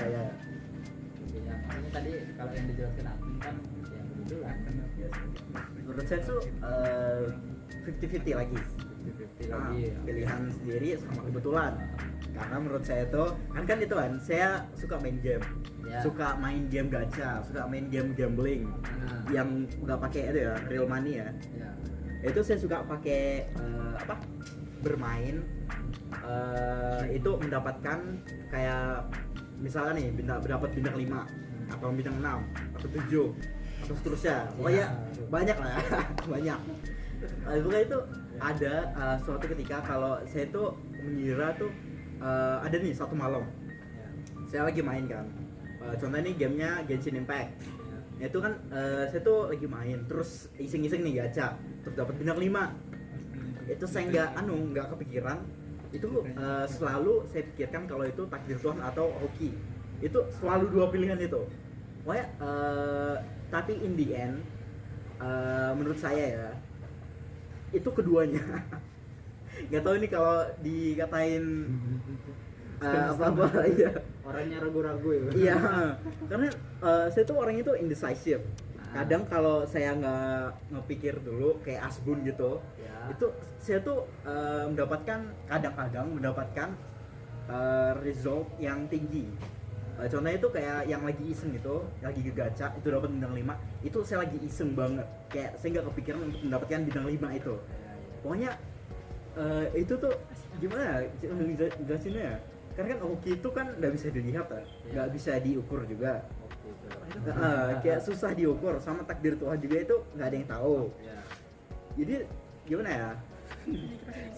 Ya, maksudnya tadi kalau yang dijelaskan admin kan ya kebetulan. Menurut saya tuh 50-50 lagi. 50-50 lagi. Ya. Pilihan sendiri sama kebetulan. Karena menurut saya tuh kan itu kan saya suka main game. Ya. Suka main game gacha, suka main game gambling Nah, yang nggak pakai itu ya, real money ya. ya. Itu saya suka pakai bermain itu mendapatkan kayak misalnya nih dapat bintang 5 atau bintang 6 atau 7 atau seterusnya. Pokoknya Ya. banyak lah ya. Banyak. Pokoknya itu ada suatu ketika kalau saya tuh mengira tuh ada nih satu malam Ya. saya lagi main kan. Contohnya nih gamenya Genshin Impact. Ya. Itu kan saya tuh lagi main terus iseng-iseng nih gacha terus dapat bintang 5. Itu saya nggak kepikiran itu selalu saya pikirkan kalau itu takdir Tuhan atau hoki. Itu selalu 2 pilihan itu. Pokoknya tapi in the end menurut saya ya itu keduanya. Nggak tahu ini kalau dikatain apa ya. Orangnya ragu-ragu ya. Iya, karena saya tuh orang itu indecisive. Kadang kalau saya nggak ngepikir dulu kayak asbun gitu, Ya. itu saya tuh kadang-kadang mendapatkan result yang tinggi. Contohnya itu kayak yang lagi iseng gitu, lagi gacha itu dapat bintang 5, itu saya lagi iseng banget. Kayak saya nggak kepikiran untuk mendapatkan bintang 5 itu. Pokoknya itu tuh gimana ya jelasinnya ya? Karena kan hoki itu kan nggak bisa dilihat ya, nggak bisa diukur juga. Kayak susah diukur, sama takdir Tuhan juga itu nggak ada yang tahu. Ya. Jadi gimana ya?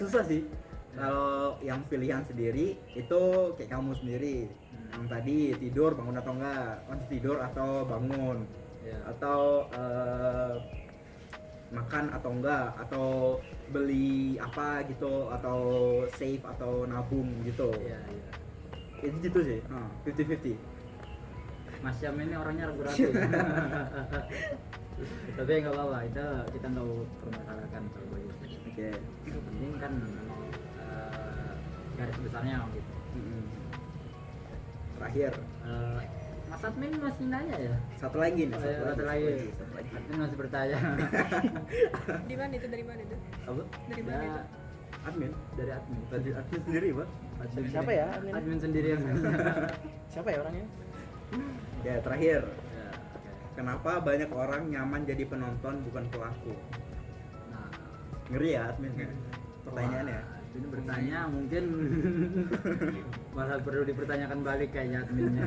Susah sih. Kalau yang pilihan sendiri itu kayak kamu sendiri, yang tadi tidur bangun atau enggak, tidur atau bangun, Ya. atau makan atau enggak, atau beli apa gitu, atau save atau nabung gitu. Iya, iya. Itu gitu sih, 50-50. Mas Syam ini orangnya ragu-ragu ya. Tapi nggak apa-apa, itu kita nggak permasalahkan kalau begitu. Oke. Yang penting kan garis besarnya gitu. Terakhir, Mas Admin masih nanya ya? satu lagi nih, Satu lagi. Admin masih bertanya. Di mana itu? Dari mana itu? Apa? Dari mana Ya, itu? Admin? dari admin. Tadi admin sendiri, Pak? Admin Siapa sendiri. ya admin? Admin sendiri yang nanya. Siapa ya orangnya? Ya, terakhir. Ya, oke. Kenapa banyak orang nyaman jadi penonton bukan pelaku? Nah, Ngeri ya admin. Pertanyaannya. wah, ini bertanya mungkin malah perlu dipertanyakan balik kayaknya adminnya.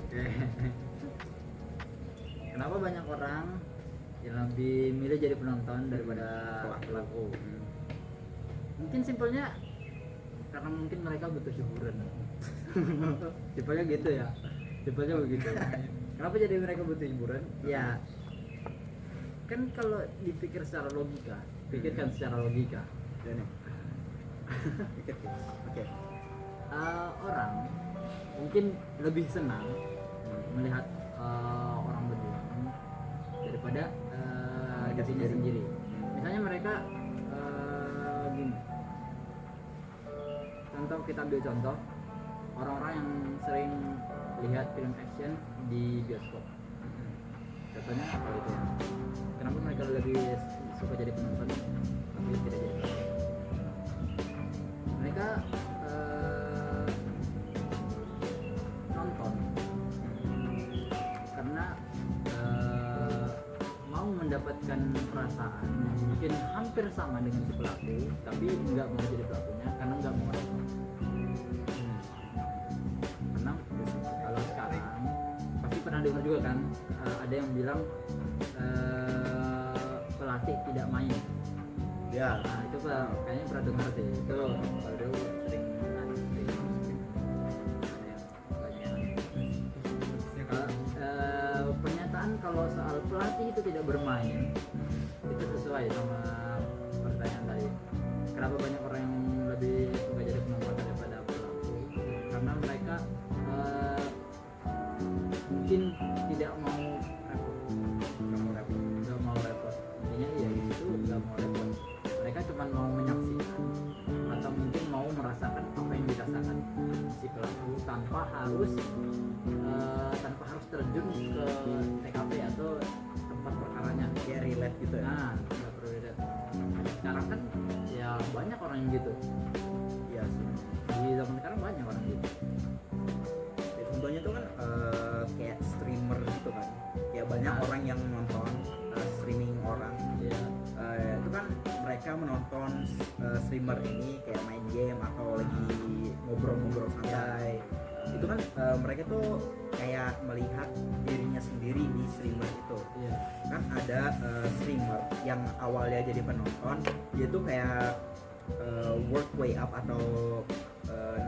Oke. Kenapa banyak orang yang lebih milih jadi penonton daripada pelaku? Mungkin simpelnya karena mungkin mereka butuh hiburan. Tipenya gitu ya, tipenya begitu. Kenapa jadi mereka butuh hiburan? Ya kan kalau dipikir secara logika, pikirkan secara logika. Dan oke. Orang mungkin lebih senang melihat orang berjuang daripada dirinya sendiri. Misalnya mereka gini. Contoh, kita ambil contoh orang-orang yang sering lihat film action di bioskop. Contohnya apa itu ya? Kenapa mereka lebih suka jadi penonton tapi tidak jadi penonton? Mereka nonton karena mau mendapatkan perasaan yang mungkin hampir sama dengan si pelaku, tapi nggak mau jadi pelakunya karena nggak mau repot. Karena kalau sekarang pasti pernah dengar juga kan, ada yang bilang pelatih tidak main. Ya, Nah itu kayaknya pernah dengar sih. Itu kalau dulu sering pernyataan kalau soal pelatih itu tidak bermain itu sesuai sama pertanyaan tadi. Kenapa banyak orang yang lebih suka jadi penonton daripada pelaku? Karena mereka mungkin tidak mau repot. Nggak mau repot. Intinya ya itu nggak mau repot. Mereka cuma mau menyaksikan atau mungkin mau merasakan apa yang dirasakan si pelaku tanpa harus terjun ke TKP atau tempat perkaranya. kayak relate gitu ya. Nah, nggak perlu lihat. Sekarang kan ya banyak orang yang gitu. Iya sih. Di zaman sekarang banyak orang gitu. Ya, contohnya tuh kan kayak streamer gitu kan. Ya banyak Nah. orang yang nonton streaming orang. Ya, Itu kan mereka menonton streamer ini kayak main game atau lagi ngobrol-ngobrol santai. Itu kan mereka tuh kayak melihat dirinya sendiri di streamer itu. iya. Kan ada streamer yang awalnya jadi penonton, dia tuh kayak work way up atau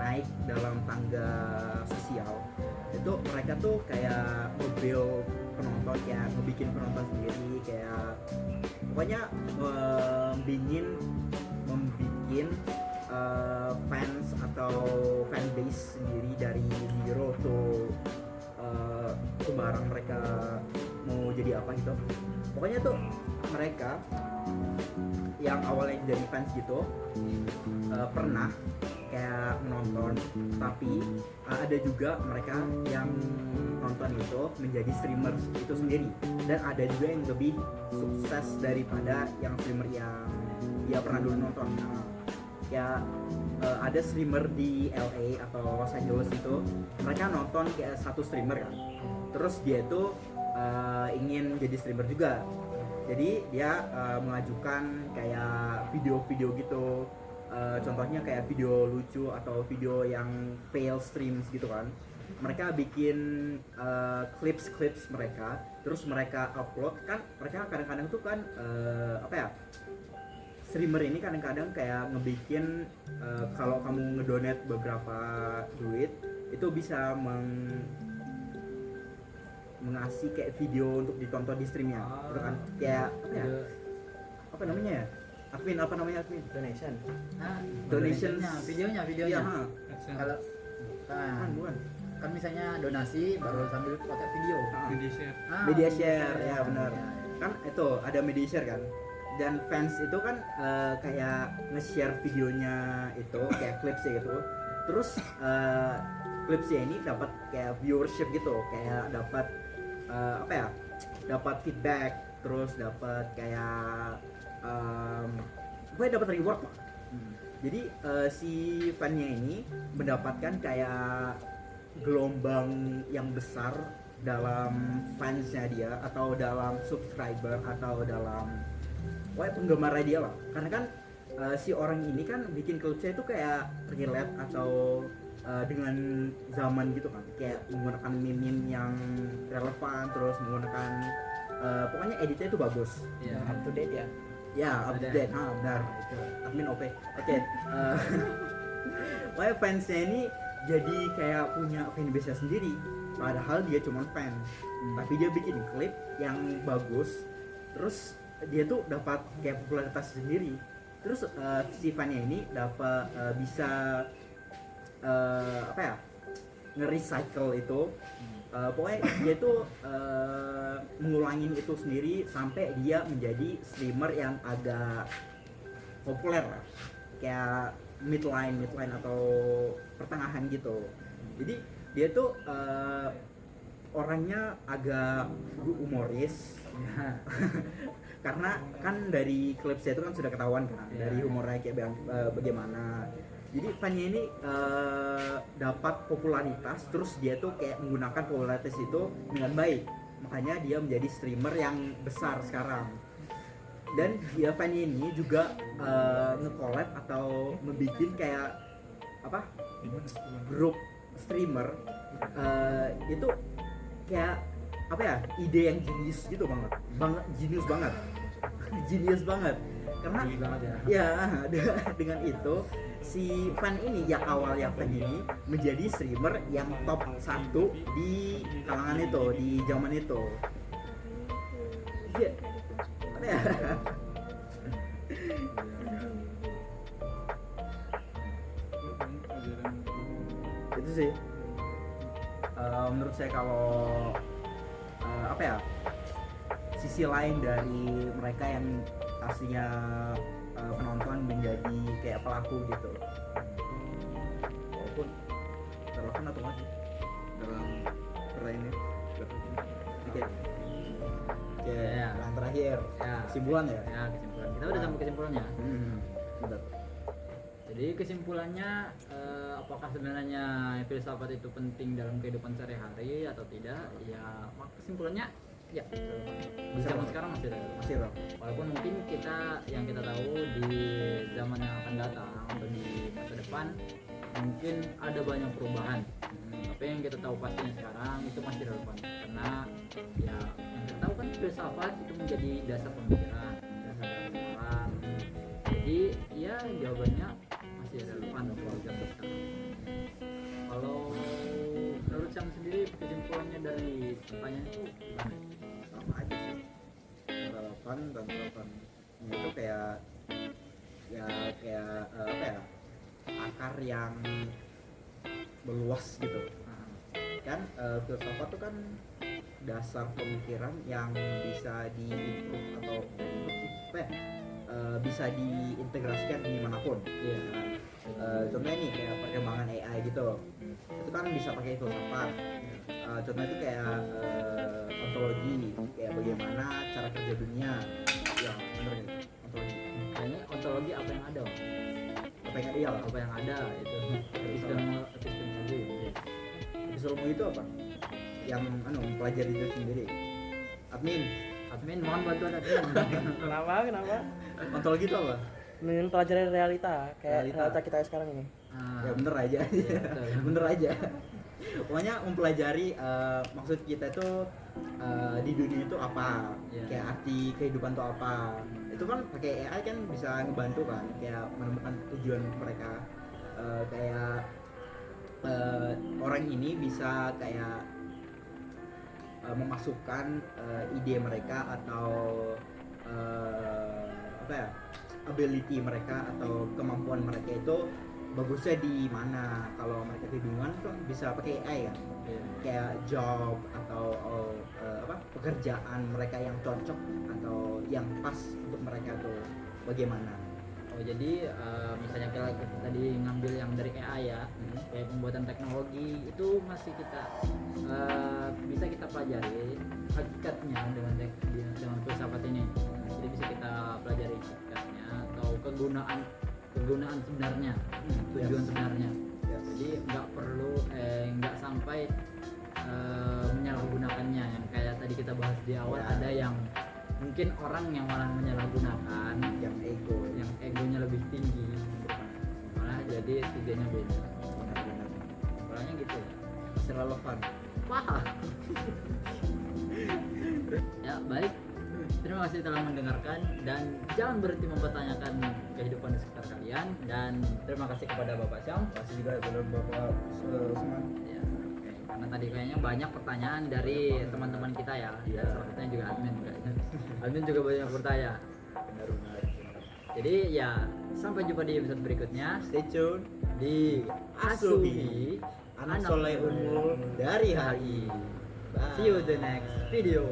naik dalam tangga sosial. Itu mereka tuh kayak nge-build penonton, kayak ngebikin penonton sendiri, kayak pokoknya membikin fans atau fanbase sendiri dari zero to sembarang mereka mau jadi apa gitu. Pokoknya tuh mereka yang awalnya jadi fans gitu pernah kayak menonton, tapi ada juga mereka yang nonton itu menjadi streamer itu sendiri, dan ada juga yang lebih sukses daripada yang streamer yang dia pernah dulu nonton. Kayak ada streamer di LA atau Los Angeles itu, mereka nonton kayak satu streamer kan, terus dia itu ingin jadi streamer juga. Jadi dia mengajukan kayak video-video gitu, contohnya kayak video lucu atau video yang fail streams gitu kan. Mereka bikin clips mereka, terus mereka upload kan. Mereka kadang-kadang tuh kan apa ya, streamer ini kadang-kadang kayak ngebikin kalau kamu ngedonate beberapa duit itu bisa mengasih kayak video untuk ditonton di streamnya, gitu kan. Kayak apa ya? Apa namanya ya? Admin, apa namanya admin? Donation. Nah, Donations. videonya. Iya, Kalau bukan. kan misalnya donasi baru sambil pakai video. Media share, ya Iya, benar. iya. Kan itu ada media share kan. Dan fans itu kan kayak nge-share videonya itu kayak clipsnya gitu. Terus clipsnya ini dapat kayak viewership gitu, kayak dapat apa ya? Dapat feedback, terus dapat kayak gue dapat reward lah. Jadi si fannya ini mendapatkan kayak gelombang yang besar dalam fansnya dia, atau dalam subscriber, atau dalam penggemarnya dia lah. Karena kan si orang ini kan bikin klipsnya itu kayak relate atau dengan zaman gitu kan, kayak menggunakan meme yang relevan, terus menggunakan pokoknya editnya itu bagus. Iya. Up to date ya. Ya, update. Benar. Itu admin OP. Oke. Pokoknya fansnya ini jadi kayak punya fanbase sendiri, padahal dia cuma fan. Tapi dia bikin klip yang bagus, terus dia tuh dapat kayak popularitas sendiri. Terus si fannya ini dapat bisa apa ya, nge-recycle itu. Pokoknya dia tuh mengulangin itu sendiri sampai dia menjadi streamer yang agak populer lah, kayak midline atau pertengahan gitu. Jadi dia tuh orangnya agak humoris. Karena kan dari klip saya itu kan sudah ketahuan kan, dari humornya kayak bagaimana. Jadi fannya ini dapat popularitas, terus dia tuh kayak menggunakan popularitas itu dengan baik. Makanya dia menjadi streamer yang besar sekarang. Dan dia fannya ini juga nge-collab atau membuat kayak apa, grup streamer itu kayak apa ya, ide yang jenius gitu jenius banget karena ya dengan itu si fan ini yang awalnya fan ini menjadi streamer yang top 1 di kalangan itu, di zaman itu. Iya. Apa ya? Itu sih menurut saya kalau apa ya, sisi lain dari mereka yang aslinya penonton menjadi kayak pelaku gitu, walaupun relevan atau enggak sih dalam pertanyaan ini. Oke, yang terakhir kesimpulan ya. Kesimpulan kita udah sampai kesimpulannya. Benar. Jadi kesimpulannya, apakah sebenarnya filsafat itu penting dalam kehidupan sehari-hari atau tidak? Ya, kesimpulannya ya di zaman sekarang masih relevan. Walaupun mungkin kita tahu di zaman yang akan datang atau di masa depan mungkin ada banyak perubahan. Tapi yang kita tahu pastinya sekarang itu masih relevan, karena ya yang kita tahu kan filsafat itu menjadi dasar pemikiran, dasar orang. Jadi ya jawabannya masih relevan untuk zaman sekarang. Kalau menurut Sam sendiri kesimpulannya dari pertanyaan itu gimana? Sama aja sih, relevan dan relevan itu kayak apa ya, akar yang meluas gitu kan. Filsafat itu kan dasar pemikiran yang bisa di-improve atau apa ya, bisa diintegrasikan dimanapun. Contohnya nih kayak perkembangan AI gitu, itu kan bisa pakai filsafat. Contohnya itu kayak ontologi, kayak bagaimana cara kerja dunia. Ya bener gitu, ontologi. Kayaknya ontologi apa yang ada, Apa yang ada itu epistemologi. Epistemologi itu apa? Yang mempelajari diri sendiri. Admin Mohon bantuan admin. Kenapa? ontologi itu apa? Mempelajari realita, kayak realita kita sekarang ini. Ya bener aja. Bener aja. Pokoknya mempelajari maksud kita itu di dunia itu apa, kayak arti kehidupan itu apa. Itu kan pakai AI kan bisa ngebantu kan, kayak menemukan tujuan mereka. Kayak orang ini bisa kayak memasukkan ide mereka atau apa ya, ability mereka atau kemampuan mereka itu bagusnya di mana. Kalau mereka kebingungan kan bisa pakai AI kan, kayak job atau pekerjaan mereka yang cocok atau yang pas untuk mereka tuh bagaimana. Oh jadi misalnya kita tadi ngambil yang dari AI ya, kayak pembuatan teknologi itu masih kita bisa kita pelajari hakikatnya dengan filsafat ini. Jadi bisa kita pelajari hakikatnya atau kegunaan sebenarnya, tujuan sebenarnya. Jadi nggak perlu nggak sampai menyalahgunakannya, yang kayak tadi kita bahas di awal. Ada yang mungkin orang yang malah menyalahgunakan, yang egonya lebih tinggi, malah jadi tujuannya beda. Soalnya gitu ya, Masih relevan. paham. Ya baik, Terima kasih telah mendengarkan dan jangan berhenti mempertanyakan kehidupan di sekitar kalian, dan terima kasih kepada Bapak Syam. Masih juga kepada Bapak Usman. Ya, oke. Karena tadi kayaknya banyak pertanyaan dari teman-teman kita ya. Iya. Salah satunya juga admin kayaknya. Admin juga banyak bertanya. Benar. Jadi ya sampai jumpa di episode berikutnya Stay tune di Asuhi anak soleh unmul dari HI. Bye. See you the next video.